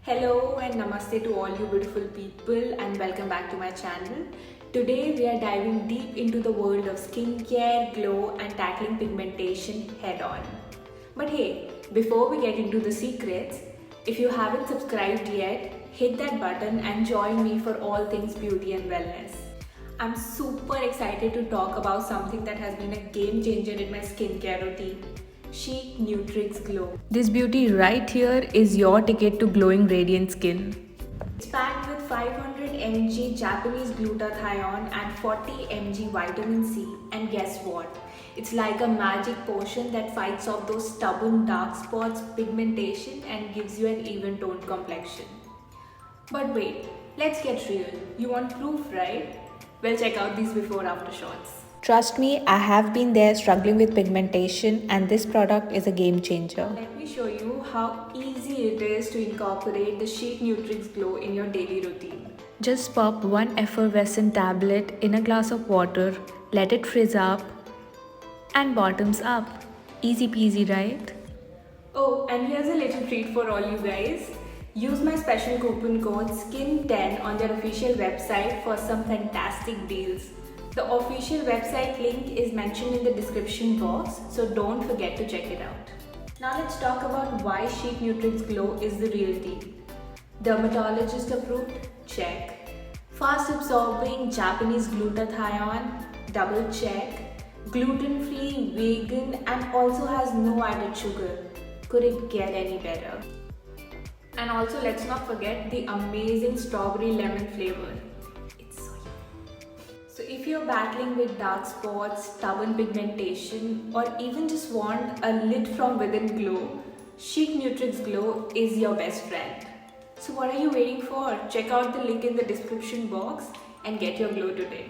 Hello and namaste to all you beautiful people and welcome back to my channel. Today we are diving deep into the world of skincare, glow and tackling pigmentation head on. But hey, before we get into the secrets, if you haven't subscribed yet, hit that button and join me for all things beauty and wellness. I'm super excited to talk about something that has been a game changer in my skincare routine. Chicnutrix Glow. This beauty right here is your ticket to glowing radiant skin. It's packed with 500 mg Japanese glutathione and 40 mg vitamin C. And guess what? It's like a magic potion that fights off those stubborn dark spots, pigmentation and gives you an even toned complexion. But wait, let's get real. You want proof, right? Well, check out these before after shots. Trust me, I have been there struggling with pigmentation and this product is a game changer. Let me show you how easy it is to incorporate the Chicnutrix Glow in your daily routine. Just pop one effervescent tablet in a glass of water, let it frizz up and bottoms up. Easy peasy, right? Oh, and here's a little treat for all you guys. Use my special coupon code SKIN10 on their official website for some fantastic deals. The official website link is mentioned in the description box, so don't forget to check it out. Now let's talk about why Chicnutrix Glow is the real deal. Dermatologist approved? Check. Fast absorbing Japanese glutathione? Double check. Gluten free, vegan and also has no added sugar. Could it get any better? And also let's not forget the amazing strawberry lemon flavor. So if you're battling with dark spots, stubborn pigmentation or even just want a lit from within glow, Chicnutrix Glow is your best friend. So what are you waiting for? Check out the link in the description box and get your glow today.